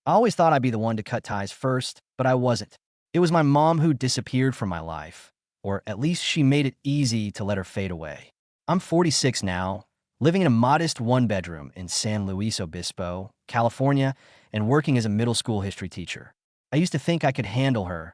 I always thought I'd be the one to cut ties first, but I wasn't. It was my mom who disappeared from my life, or at least she made it easy to let her fade away. I'm 46 now, living in a modest one-bedroom in San Luis Obispo, California, and working as a middle school history teacher. I used to think I could handle her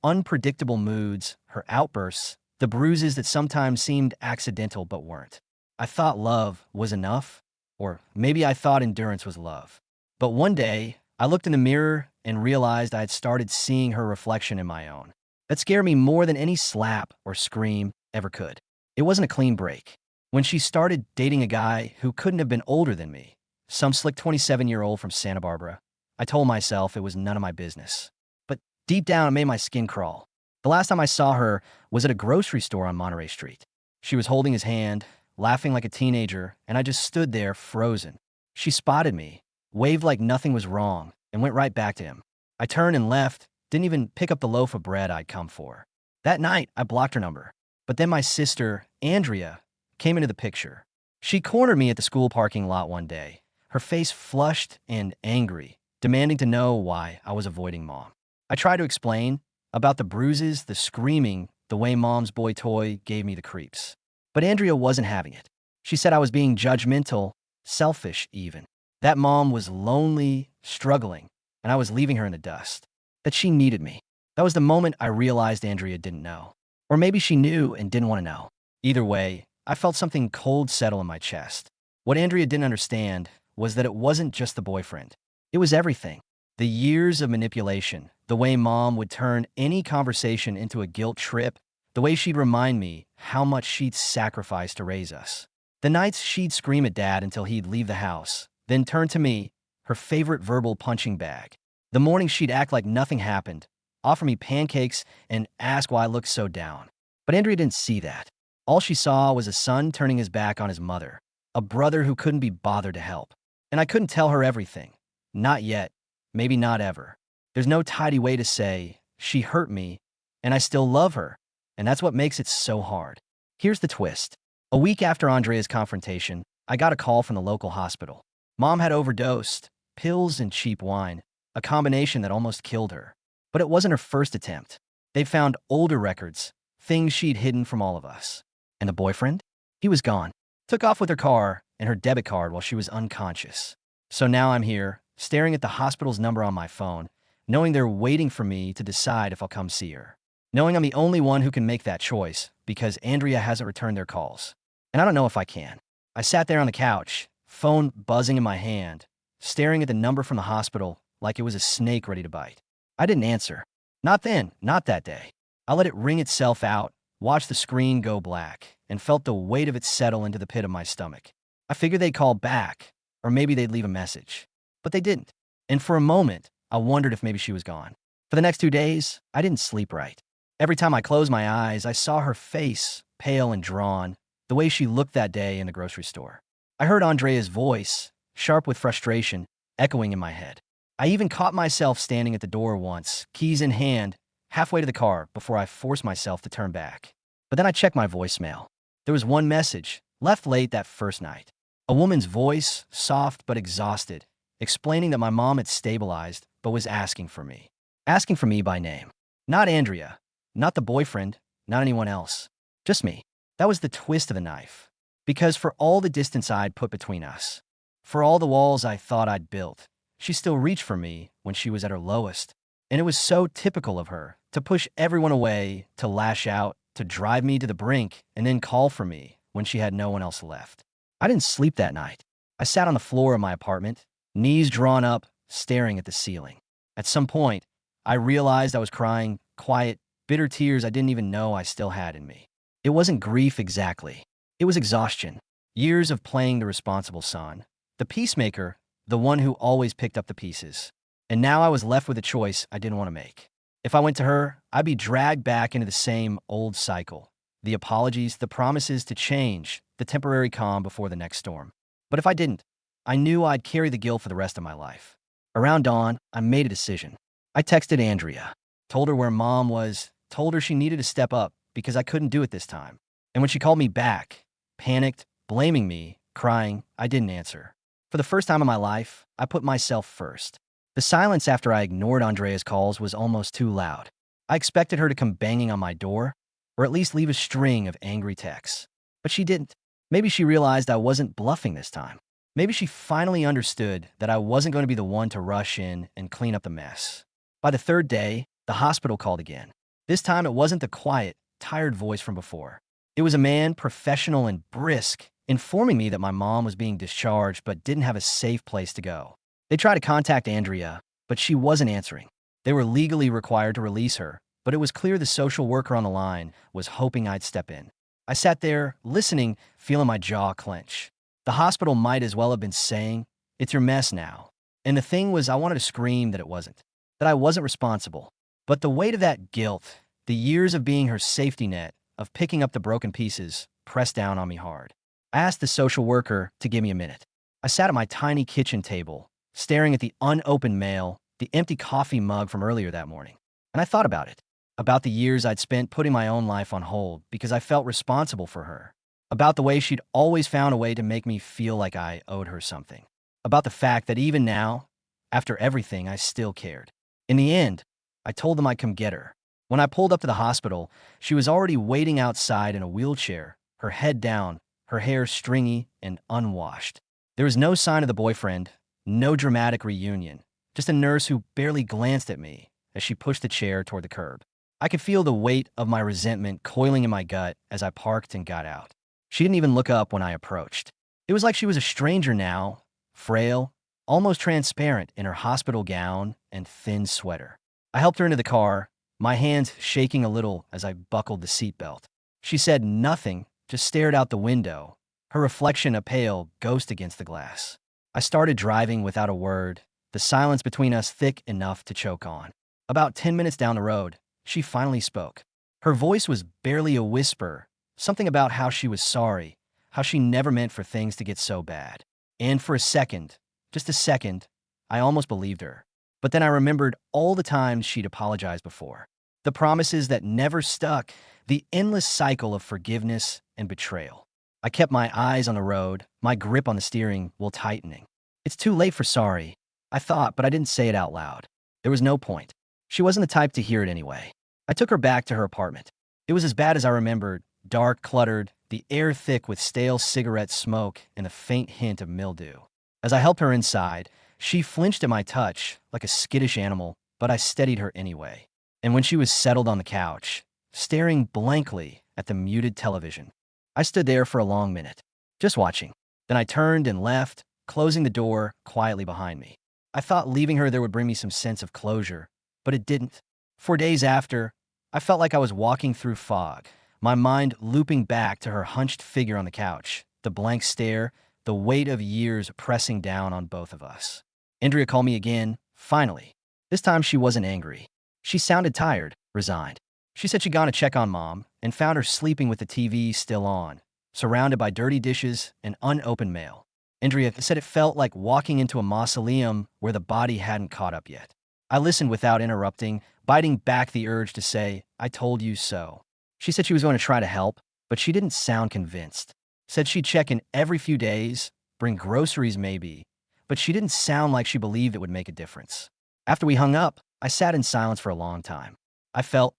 unpredictable moods, her outbursts, the bruises that sometimes seemed accidental but weren't. I thought love was enough, or maybe I thought endurance was love. But one day, I looked in the mirror and realized I had started seeing her reflection in my own. That scared me more than any slap or scream ever could. It wasn't a clean break. When she started dating a guy who couldn't have been older than me, some slick 27-year-old from Santa Barbara, I told myself it was none of my business. But deep down, it made my skin crawl. The last time I saw her was at a grocery store on Monterey Street. She was holding his hand, laughing like a teenager, and I just stood there frozen. She spotted me, waved like nothing was wrong, and went right back to him. I turned and left, didn't even pick up the loaf of bread I'd come for. That night, I blocked her number. But then my sister, Andrea, came into the picture. She cornered me at the school parking lot one day, her face flushed and angry, demanding to know why I was avoiding Mom. I tried to explain about the bruises, the screaming, the way Mom's boy toy gave me the creeps. But Andrea wasn't having it. She said I was being judgmental, selfish even. That Mom was lonely, struggling, and I was leaving her in the dust. That she needed me. That was the moment I realized Andrea didn't know. Or maybe she knew and didn't want to know. Either way, I felt something cold settle in my chest. What Andrea didn't understand was that it wasn't just the boyfriend. It was everything. The years of manipulation, the way Mom would turn any conversation into a guilt trip, the way she'd remind me how much she'd sacrificed to raise us. The nights she'd scream at Dad until he'd leave the house, then turn to me, her favorite verbal punching bag. The morning she'd act like nothing happened, offer me pancakes, and ask why I looked so down. But Andrea didn't see that. All she saw was a son turning his back on his mother, a brother who couldn't be bothered to help. And I couldn't tell her everything. Not yet. Maybe not ever. There's no tidy way to say, she hurt me, and I still love her. And that's what makes it so hard. Here's the twist. A week after Andrea's confrontation, I got a call from the local hospital. Mom had overdosed, pills and cheap wine, a combination that almost killed her. But it wasn't her first attempt. They found older records, things she'd hidden from all of us. And the boyfriend? He was gone. Took off with her car and her debit card while she was unconscious. So now I'm here, staring at the hospital's number on my phone, knowing they're waiting for me to decide if I'll come see her. Knowing I'm the only one who can make that choice because Andrea hasn't returned their calls. And I don't know if I can. I sat there on the couch, phone buzzing in my hand, staring at the number from the hospital like it was a snake ready to bite. I didn't answer. Not then, not that day. I let it ring itself out, watched the screen go black, and felt the weight of it settle into the pit of my stomach. I figured they'd call back, or maybe they'd leave a message. But they didn't. And for a moment, I wondered if maybe she was gone. For the next 2 days, I didn't sleep right. Every time I closed my eyes, I saw her face, pale and drawn, the way she looked that day in the grocery store. I heard Andrea's voice, sharp with frustration, echoing in my head. I even caught myself standing at the door once, keys in hand, halfway to the car before I forced myself to turn back. But then I checked my voicemail. There was one message, left late that first night. A woman's voice, soft but exhausted, explaining that my mom had stabilized but was asking for me. Asking for me by name. Not Andrea, not the boyfriend, not anyone else. Just me. That was the twist of the knife. Because for all the distance I'd put between us, for all the walls I thought I'd built, she still reached for me when she was at her lowest. And it was so typical of her to push everyone away, to lash out, to drive me to the brink, and then call for me when she had no one else left. I didn't sleep that night. I sat on the floor of my apartment, knees drawn up, staring at the ceiling. At some point, I realized I was crying quiet, bitter tears I didn't even know I still had in me. It wasn't grief exactly. It was exhaustion. Years of playing the responsible son, the peacemaker, the one who always picked up the pieces. And now I was left with a choice I didn't want to make. If I went to her, I'd be dragged back into the same old cycle. The apologies, the promises to change, the temporary calm before the next storm. But if I didn't, I knew I'd carry the guilt for the rest of my life. Around dawn, I made a decision. I texted Andrea, told her where Mom was, told her she needed to step up because I couldn't do it this time. And when she called me back, panicked, blaming me, crying, I didn't answer. For the first time in my life, I put myself first. The silence after I ignored Andrea's calls was almost too loud. I expected her to come banging on my door, or at least leave a string of angry texts. But she didn't. Maybe she realized I wasn't bluffing this time. Maybe she finally understood that I wasn't going to be the one to rush in and clean up the mess. By the third day, the hospital called again. This time it wasn't the quiet, tired voice from before. It was a man, professional and brisk, informing me that my mom was being discharged but didn't have a safe place to go. They tried to contact Andrea, but she wasn't answering. They were legally required to release her, but it was clear the social worker on the line was hoping I'd step in. I sat there, listening, feeling my jaw clench. The hospital might as well have been saying, "It's your mess now." And the thing was, I wanted to scream that it wasn't, that I wasn't responsible. But the weight of that guilt, the years of being her safety net, of picking up the broken pieces, pressed down on me hard. I asked the social worker to give me a minute. I sat at my tiny kitchen table, staring at the unopened mail, the empty coffee mug from earlier that morning. And I thought about it, about the years I'd spent putting my own life on hold because I felt responsible for her, about the way she'd always found a way to make me feel like I owed her something, about the fact that even now, after everything, I still cared. In the end, I told them I'd come get her. When I pulled up to the hospital, she was already waiting outside in a wheelchair, her head down, her hair stringy and unwashed. There was no sign of the boyfriend, no dramatic reunion, just a nurse who barely glanced at me as she pushed the chair toward the curb. I could feel the weight of my resentment coiling in my gut as I parked and got out. She didn't even look up when I approached. It was like she was a stranger now, frail, almost transparent in her hospital gown and thin sweater. I helped her into the car, my hands shaking a little as I buckled the seatbelt. She said nothing, just stared out the window, her reflection a pale ghost against the glass. I started driving without a word, the silence between us thick enough to choke on. About 10 minutes down the road, she finally spoke. Her voice was barely a whisper, something about how she was sorry, how she never meant for things to get so bad. And for a second, just a second, I almost believed her. But then I remembered all the times she'd apologized before. The promises that never stuck, the endless cycle of forgiveness and betrayal. I kept my eyes on the road, my grip on the steering wheel tightening. It's too late for sorry, I thought, but I didn't say it out loud. There was no point. She wasn't the type to hear it anyway. I took her back to her apartment. It was as bad as I remembered, dark, cluttered, the air thick with stale cigarette smoke and a faint hint of mildew. As I helped her inside, she flinched at my touch, like a skittish animal, but I steadied her anyway. And when she was settled on the couch, staring blankly at the muted television, I stood there for a long minute, just watching. Then I turned and left, closing the door quietly behind me. I thought leaving her there would bring me some sense of closure, but it didn't. For days after, I felt like I was walking through fog, my mind looping back to her hunched figure on the couch, the blank stare, the weight of years pressing down on both of us. Andrea called me again, finally. This time she wasn't angry. She sounded tired, resigned. She said she'd gone to check on Mom and found her sleeping with the TV still on, surrounded by dirty dishes and unopened mail. Andrea said it felt like walking into a mausoleum where the body hadn't caught up yet. I listened without interrupting, biting back the urge to say, "I told you so." She said she was going to try to help, but she didn't sound convinced. Said she'd check in every few days, bring groceries maybe, but she didn't sound like she believed it would make a difference. After we hung up, I sat in silence for a long time. I felt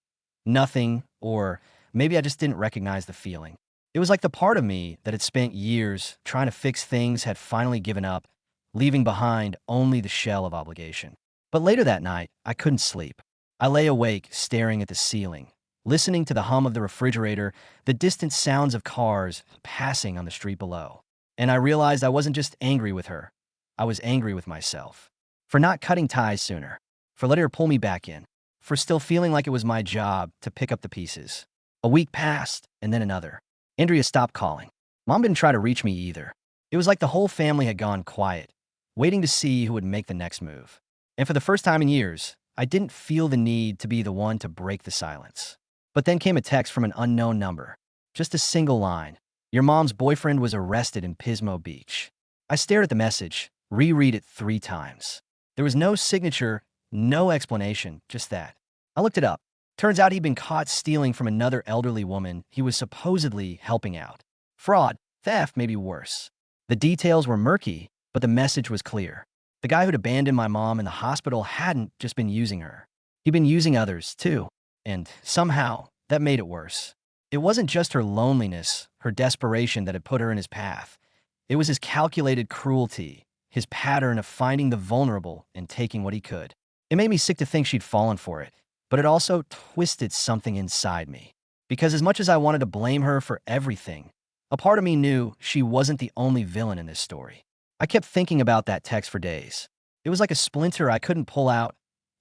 nothing, or maybe I just didn't recognize the feeling. It was like the part of me that had spent years trying to fix things had finally given up, leaving behind only the shell of obligation. But later that night, I couldn't sleep. I lay awake, staring at the ceiling, listening to the hum of the refrigerator, the distant sounds of cars passing on the street below. And I realized I wasn't just angry with her. I was angry with myself. For not cutting ties sooner. For letting her pull me back in. For still feeling like it was my job to pick up the pieces. A week passed, and then another. Andrea stopped calling. Mom didn't try to reach me either. It was like the whole family had gone quiet, waiting to see who would make the next move. And for the first time in years, I didn't feel the need to be the one to break the silence. But then came a text from an unknown number. Just a single line. "Your mom's boyfriend was arrested in Pismo Beach." I stared at the message, reread it 3 times. There was no signature, no explanation, just that. I looked it up. Turns out he'd been caught stealing from another elderly woman he was supposedly helping out. Fraud, theft, maybe worse. The details were murky, but the message was clear. The guy who'd abandoned my mom in the hospital hadn't just been using her. He'd been using others, too. And somehow, that made it worse. It wasn't just her loneliness, her desperation that had put her in his path. It was his calculated cruelty, his pattern of finding the vulnerable and taking what he could. It made me sick to think she'd fallen for it, but it also twisted something inside me. Because as much as I wanted to blame her for everything, a part of me knew she wasn't the only villain in this story. I kept thinking about that text for days. It was like a splinter I couldn't pull out,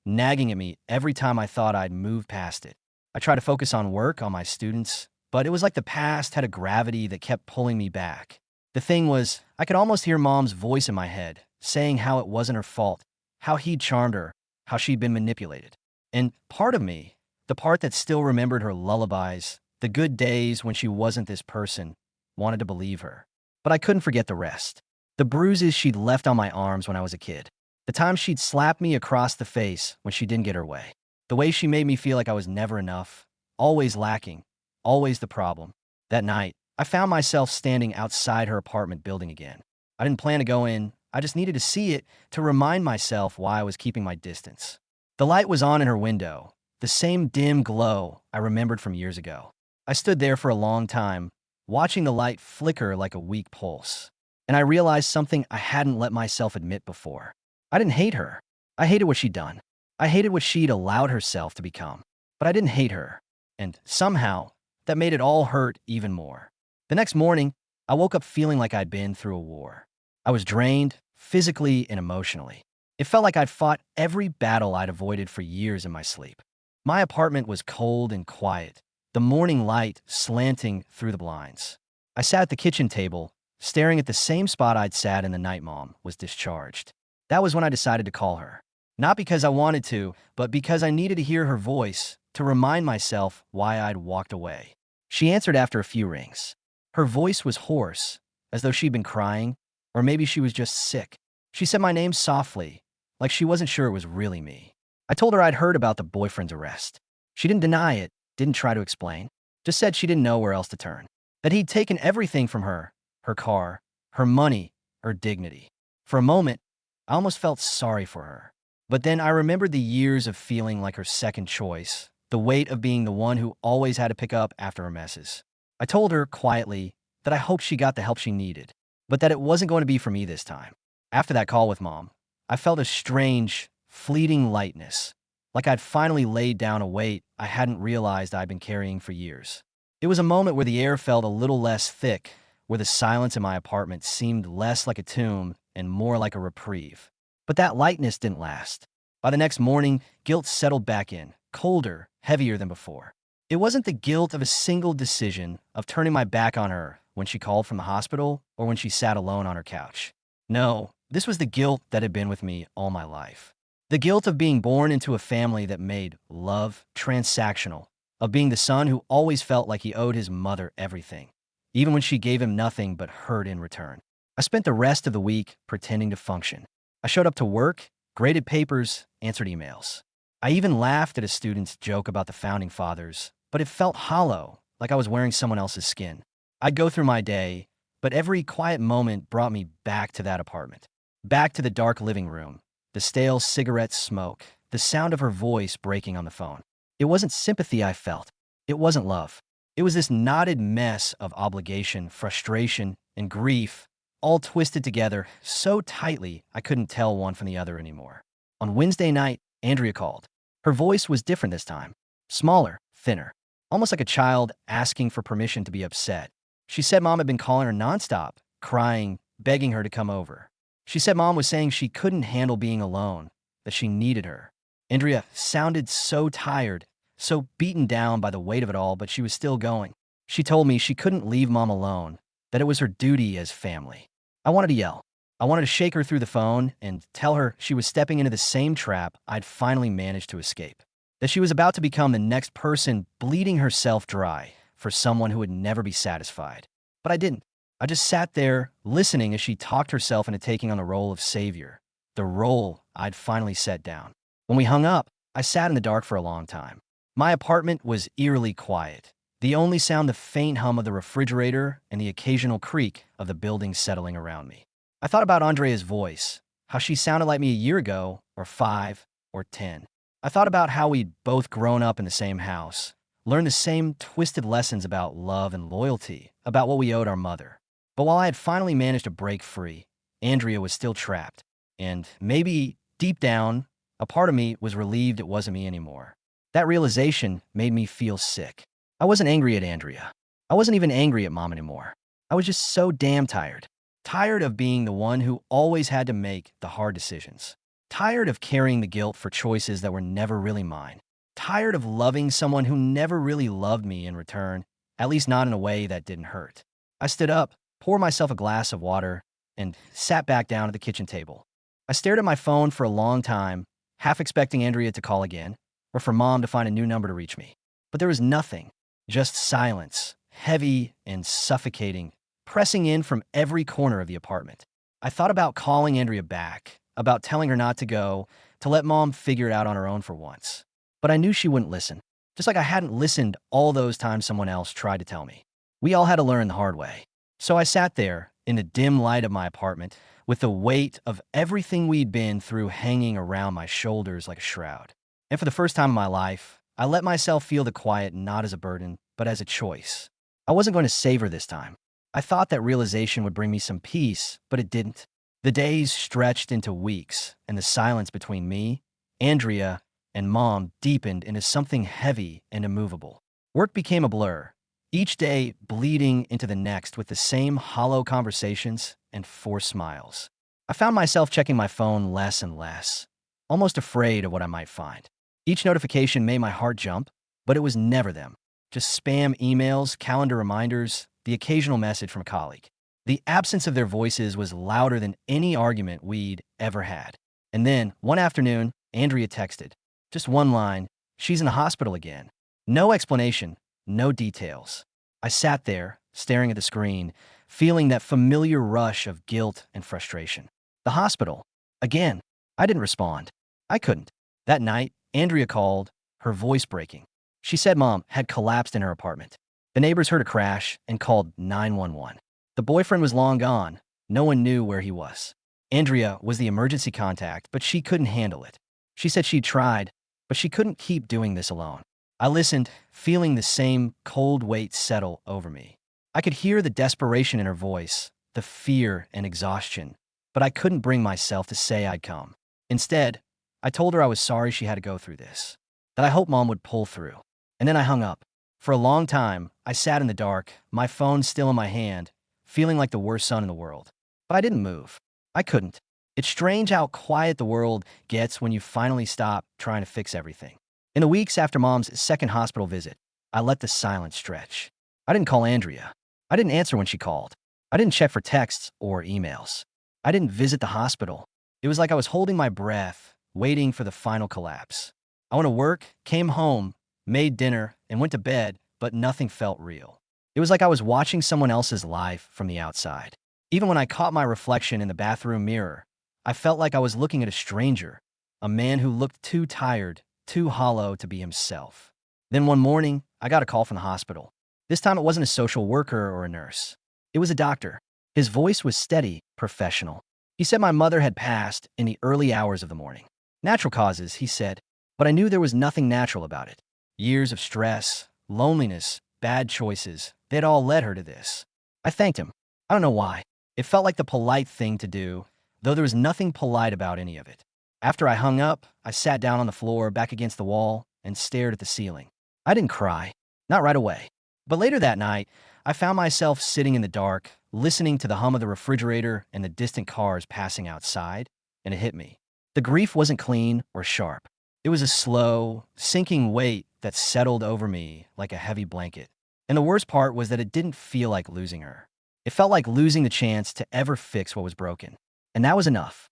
nagging at me every time I thought I'd moved past it. I tried to focus on work, on my students, but it was like the past had a gravity that kept pulling me back. The thing was, I could almost hear Mom's voice in my head, saying how it wasn't her fault, how he'd charmed her, how she'd been manipulated. And part of me, the part that still remembered her lullabies, the good days when she wasn't this person, wanted to believe her. But I couldn't forget the rest. The bruises she'd left on my arms when I was a kid. The time she'd slapped me across the face when she didn't get her way. The way she made me feel like I was never enough, always lacking, always the problem. That night, I found myself standing outside her apartment building again. I didn't plan to go in. I just needed to see it to remind myself why I was keeping my distance. The light was on in her window, the same dim glow I remembered from years ago. I stood there for a long time, watching the light flicker like a weak pulse. And I realized something I hadn't let myself admit before. I didn't hate her. I hated what she'd done. I hated what she'd allowed herself to become. But I didn't hate her. And somehow, that made it all hurt even more. The next morning, I woke up feeling like I'd been through a war. I was drained, physically and emotionally. It felt like I'd fought every battle I'd avoided for years in my sleep. My apartment was cold and quiet, the morning light slanting through the blinds. I sat at the kitchen table, staring at the same spot I'd sat in the night Mom was discharged. That was when I decided to call her. Not because I wanted to, but because I needed to hear her voice to remind myself why I'd walked away. She answered after a few rings. Her voice was hoarse, as though she'd been crying, or maybe she was just sick. She said my name softly, like she wasn't sure it was really me. I told her I'd heard about the boyfriend's arrest. She didn't deny it, didn't try to explain, just said she didn't know where else to turn. That he'd taken everything from her car, her money, her dignity. For a moment, I almost felt sorry for her. But then I remembered the years of feeling like her second choice, the weight of being the one who always had to pick up after her messes. I told her quietly that I hoped she got the help she needed, but that it wasn't going to be for me this time. After that call with Mom, I felt a strange, fleeting lightness, like I'd finally laid down a weight I hadn't realized I'd been carrying for years. It was a moment where the air felt a little less thick, where the silence in my apartment seemed less like a tomb and more like a reprieve. But that lightness didn't last. By the next morning, guilt settled back in, colder, heavier than before. It wasn't the guilt of a single decision, of turning my back on her when she called from the hospital or when she sat alone on her couch. No, this was the guilt that had been with me all my life. The guilt of being born into a family that made love transactional, of being the son who always felt like he owed his mother everything, even when she gave him nothing but hurt in return. I spent the rest of the week pretending to function. I showed up to work, graded papers, answered emails. I even laughed at a student's joke about the founding fathers, but it felt hollow, like I was wearing someone else's skin. I'd go through my day, but every quiet moment brought me back to that apartment, back to the dark living room, the stale cigarette smoke, the sound of her voice breaking on the phone. It wasn't sympathy I felt. It wasn't love. It was this knotted mess of obligation, frustration, and grief, all twisted together so tightly I couldn't tell one from the other anymore. On Wednesday night, Andrea called. Her voice was different this time. Smaller, thinner, almost like a child asking for permission to be upset. She said Mom had been calling her nonstop, crying, begging her to come over. She said Mom was saying she couldn't handle being alone, that she needed her. Andrea sounded so tired, so beaten down by the weight of it all, but she was still going. She told me she couldn't leave Mom alone, that it was her duty as family. I wanted to yell. I wanted to shake her through the phone and tell her she was stepping into the same trap I'd finally managed to escape. That she was about to become the next person bleeding herself dry for someone who would never be satisfied. But I didn't. I just sat there, listening as she talked herself into taking on the role of savior, the role I'd finally set down. When we hung up, I sat in the dark for a long time. My apartment was eerily quiet. The only sound the faint hum of the refrigerator and the occasional creak of the building settling around me. I thought about Andrea's voice, how she sounded like me a year ago, or 5, or 10. I thought about how we'd both grown up in the same house, learned the same twisted lessons about love and loyalty, about what we owed our mother. But while I had finally managed to break free, Andrea was still trapped. And maybe deep down, a part of me was relieved it wasn't me anymore. That realization made me feel sick. I wasn't angry at Andrea. I wasn't even angry at Mom anymore. I was just so damn tired. Tired of being the one who always had to make the hard decisions. Tired of carrying the guilt for choices that were never really mine. Tired of loving someone who never really loved me in return, at least not in a way that didn't hurt. I stood up, poured myself a glass of water, and sat back down at the kitchen table. I stared at my phone for a long time, half expecting Andrea to call again, or for Mom to find a new number to reach me. But there was nothing, just silence, heavy and suffocating, pressing in from every corner of the apartment. I thought about calling Andrea back, about telling her not to go, to let Mom figure it out on her own for once. But I knew she wouldn't listen, just like I hadn't listened all those times someone else tried to tell me. We all had to learn the hard way. So I sat there, in the dim light of my apartment, with the weight of everything we'd been through hanging around my shoulders like a shroud. And for the first time in my life, I let myself feel the quiet not as a burden, but as a choice. I wasn't going to save her this time. I thought that realization would bring me some peace, but it didn't. The days stretched into weeks, and the silence between me, Andrea, and Mom deepened into something heavy and immovable. Work became a blur, each day bleeding into the next with the same hollow conversations and forced smiles. I found myself checking my phone less and less, almost afraid of what I might find. Each notification made my heart jump, but it was never them. Just spam emails, calendar reminders, the occasional message from a colleague. The absence of their voices was louder than any argument we'd ever had. And then, one afternoon, Andrea texted. Just one line, she's in the hospital again. No explanation, no details. I sat there, staring at the screen, feeling that familiar rush of guilt and frustration. The hospital. Again. I didn't respond. I couldn't. That night, Andrea called, her voice breaking. She said Mom had collapsed in her apartment. The neighbors heard a crash and called 911. The boyfriend was long gone. No one knew where he was. Andrea was the emergency contact, but she couldn't handle it. She said she'd tried, but she couldn't keep doing this alone. I listened, feeling the same cold weight settle over me. I could hear the desperation in her voice, the fear and exhaustion, but I couldn't bring myself to say I'd come. Instead, I told her I was sorry she had to go through this, that I hoped Mom would pull through. And then I hung up. For a long time, I sat in the dark, my phone still in my hand, feeling like the worst son in the world. But I didn't move. I couldn't. It's strange how quiet the world gets when you finally stop trying to fix everything. In the weeks after Mom's second hospital visit, I let the silence stretch. I didn't call Andrea. I didn't answer when she called. I didn't check for texts or emails. I didn't visit the hospital. It was like I was holding my breath, waiting for the final collapse. I went to work, came home, made dinner, and went to bed, but nothing felt real. It was like I was watching someone else's life from the outside. Even when I caught my reflection in the bathroom mirror, I felt like I was looking at a stranger, a man who looked too tired, too hollow to be himself. Then one morning, I got a call from the hospital. This time it wasn't a social worker or a nurse. It was a doctor. His voice was steady, professional. He said my mother had passed in the early hours of the morning. Natural causes, he said, but I knew there was nothing natural about it. Years of stress, loneliness, bad choices, they'd all led her to this. I thanked him. I don't know why. It felt like the polite thing to do, though there was nothing polite about any of it. After I hung up, I sat down on the floor back against the wall and stared at the ceiling. I didn't cry. Not right away. But later that night, I found myself sitting in the dark, listening to the hum of the refrigerator and the distant cars passing outside, and it hit me. The grief wasn't clean or sharp. It was a slow, sinking weight that settled over me like a heavy blanket. And the worst part was that it didn't feel like losing her. It felt like losing the chance to ever fix what was broken. And that was enough.